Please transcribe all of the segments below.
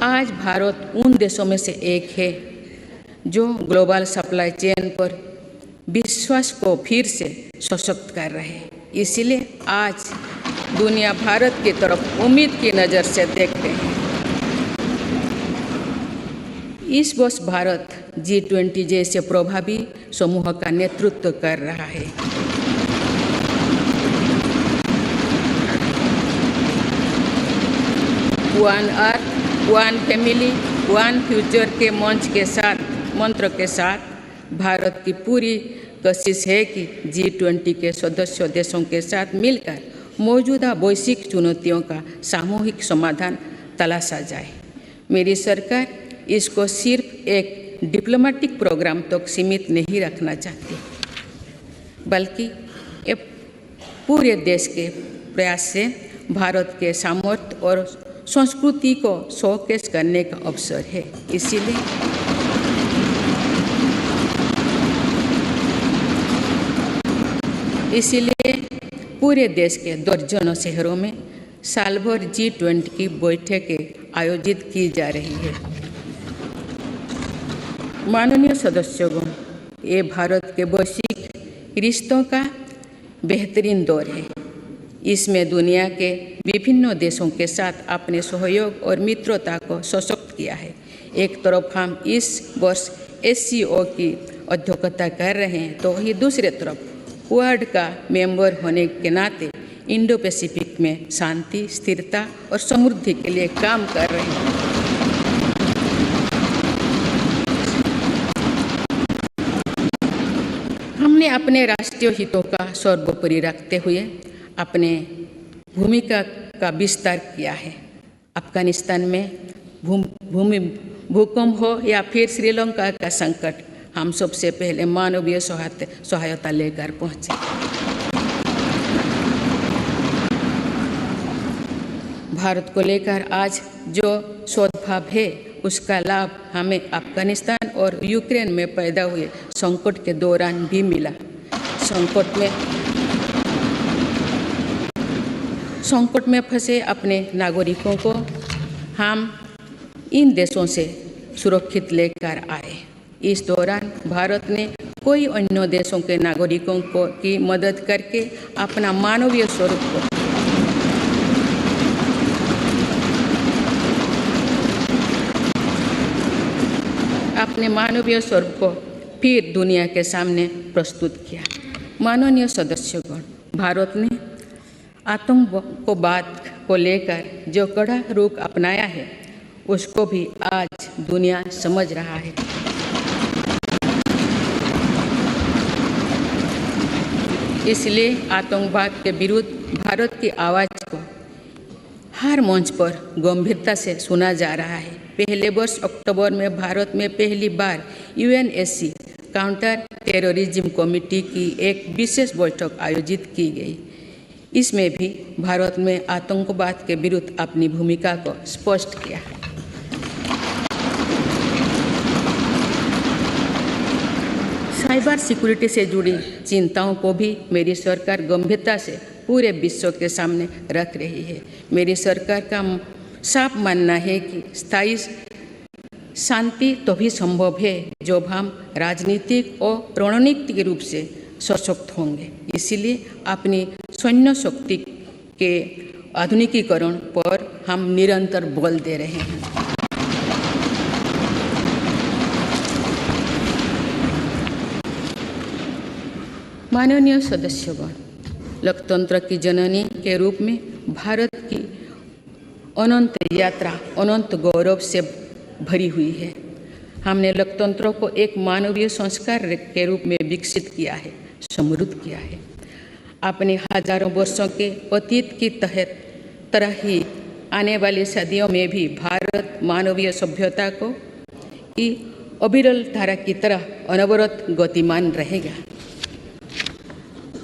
आज भारत उन देशों में से एक है जो ग्लोबल सप्लाई चेन पर विश्वास को फिर से सशक्त कर रहे हैं। इसलिए आज दुनिया भारत की तरफ उम्मीद की नज़र से देख रही है। इस वर्ष भारत G20 जैसे प्रभावी समूह का नेतृत्व कर रहा है। One earth, one family, one future के मंत्र के साथ भारत की पूरी कोशिश है कि G20 के सदस्य देशों के साथ मिलकर मौजूदा वैश्विक चुनौतियों का सामूहिक समाधान तलाशा जाए। मेरी सरकार इसको सिर्फ एक डिप्लोमेटिक प्रोग्राम तक सीमित नहीं रखना चाहती, बल्कि पूरे देश के प्रयास से भारत के सामर्थ्य और संस्कृति को शोकेस करने का अवसर है। इसीलिए पूरे देश के दर्जनों शहरों में साल भर G20 की बैठकें आयोजित की जा रही है। माननीय सदस्यगण, ये भारत के वैश्विक रिश्तों का बेहतरीन दौर है। इसमें दुनिया के विभिन्न देशों के साथ अपने सहयोग और मित्रता को सशक्त किया है। एक तरफ हम इस वर्ष SCO की अध्यक्षता कर रहे हैं, तो वही दूसरी तरफ क्वाड का मेंबर होने के नाते इंडो पैसिफिक में शांति, स्थिरता और समृद्धि के लिए काम कर रहे हैं। हमने अपने राष्ट्रीय हितों का सर्वोपरि रखते हुए अपने भूमिका का विस्तार किया है। अफगानिस्तान में भूकंप हो या फिर श्रीलंका का संकट, हम सबसे पहले मानवीय सहायता लेकर पहुंचे। भारत को लेकर आज जो सद्भाव है, उसका लाभ हमें अफगानिस्तान और यूक्रेन में पैदा हुए संकट के दौरान भी मिला। संकट में फंसे अपने नागरिकों को हम इन देशों से सुरक्षित लेकर आए। इस दौरान भारत ने कई अन्य देशों के नागरिकों की मदद करके अपना मानवीय स्वरूप को फिर दुनिया के सामने प्रस्तुत किया। माननीय सदस्यगण, भारत ने आतंकवाद को लेकर जो कड़ा रुख अपनाया है, उसको भी आज दुनिया समझ रहा है। इसलिए आतंकवाद के विरुद्ध भारत की आवाज़ को हर मंच पर गंभीरता से सुना जा रहा है। पहले वर्ष अक्टूबर में भारत में पहली बार UNSC काउंटर टेररिज्म कमेटी की एक विशेष बैठक आयोजित की गई। इसमें भी भारत में आतंकवाद के विरुद्ध अपनी भूमिका को स्पष्ट किया। साइबर सिक्योरिटी से जुड़ी चिंताओं को भी मेरी सरकार गंभीरता से पूरे विश्व के सामने रख रही है। मेरी सरकार का साफ मानना है कि स्थायी शांति तभी संभव है जब हम राजनीतिक और रणनीतिक रूप से सशक्त होंगे। इसीलिए अपनी सैन्य शक्ति के आधुनिकीकरण पर हम निरंतर बल दे रहे हैं। माननीय सदस्यगण, लोकतंत्र की जननी के रूप में भारत की अनंत यात्रा अनंत गौरव से भरी हुई है। हमने लोकतंत्र को एक मानवीय संस्कार के रूप में विकसित किया है, समृद्ध किया है। अपने हजारों वर्षों के अतीत की तरह ही आने वाली सदियों में भी भारत मानवीय सभ्यता को की अविरल धारा की तरह अनवरत गतिमान रहेगा।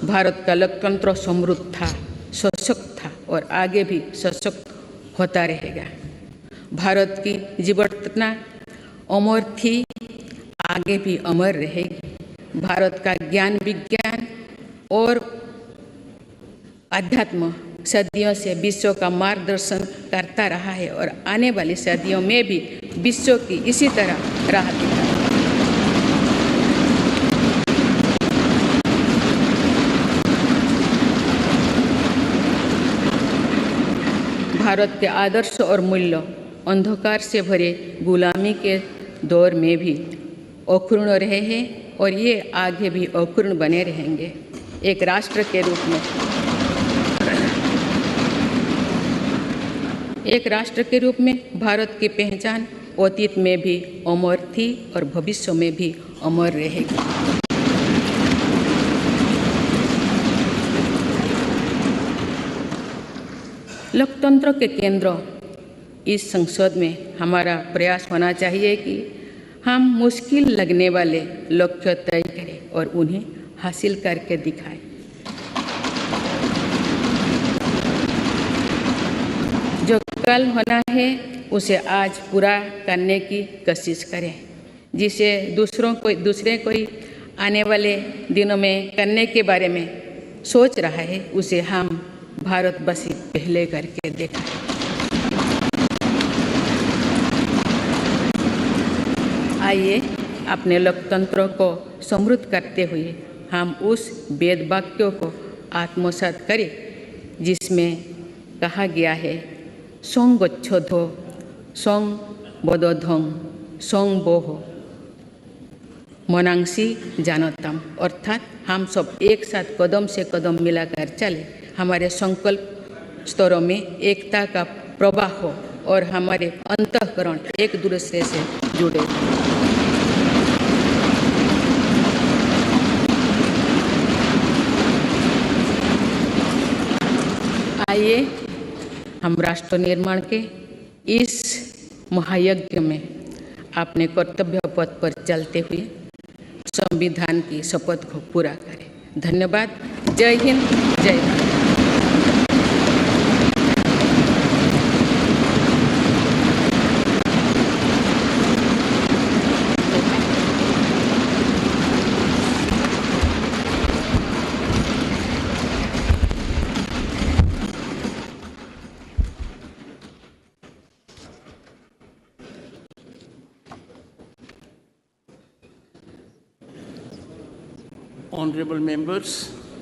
भारत का लोकतंत्र समृद्ध था, सशक्त था और आगे भी सशक्त होता रहेगा। भारत की जीवटता अमर थी, आगे भी अमर रहेगी। भारत का ज्ञान, विज्ञान और अध्यात्म सदियों से विश्व का मार्गदर्शन करता रहा है और आने वाली सदियों में भी विश्व की इसी तरह राह दिखाएगा। भारत के आदर्श और मूल्य अंधकार से भरे गुलामी के दौर में भी अक्षुण्ण रहे हैं और ये आगे भी अक्षुण्ण बने रहेंगे। एक राष्ट्र के रूप में भारत की पहचान अतीत में भी अमर थी और भविष्य में भी अमर रहेगी। लोकतंत्र के केंद्र इस संसद में हमारा प्रयास होना चाहिए कि हम मुश्किल लगने वाले लक्ष्य तय करें और उन्हें हासिल करके दिखाएं। जो कल होना है उसे आज पूरा करने की कोशिश करें, जिसे दूसरे कोई आने वाले दिनों में करने के बारे में सोच रहा है उसे हम भारतवासी पहले करके देखें। आइए अपने लोकतंत्र को समृद्ध करते हुए हम उस वेद वाक्यों को आत्मसात करें जिसमें कहा गया है, सों गच्छोधो सों बोधोधं सों बोहो मनांसी जानतम। अर्थात हम सब एक साथ कदम से कदम मिलाकर चले, हमारे संकल्प स्तरों में एकता का प्रवाह हो और हमारे अंतःकरण एक दूसरे से जुड़े। आइए हम राष्ट्र निर्माण के इस महायज्ञ में अपने कर्तव्य पथ पर चलते हुए संविधान की शपथ को पूरा करें। धन्यवाद। जय हिंद, जय भारत। Honorable members,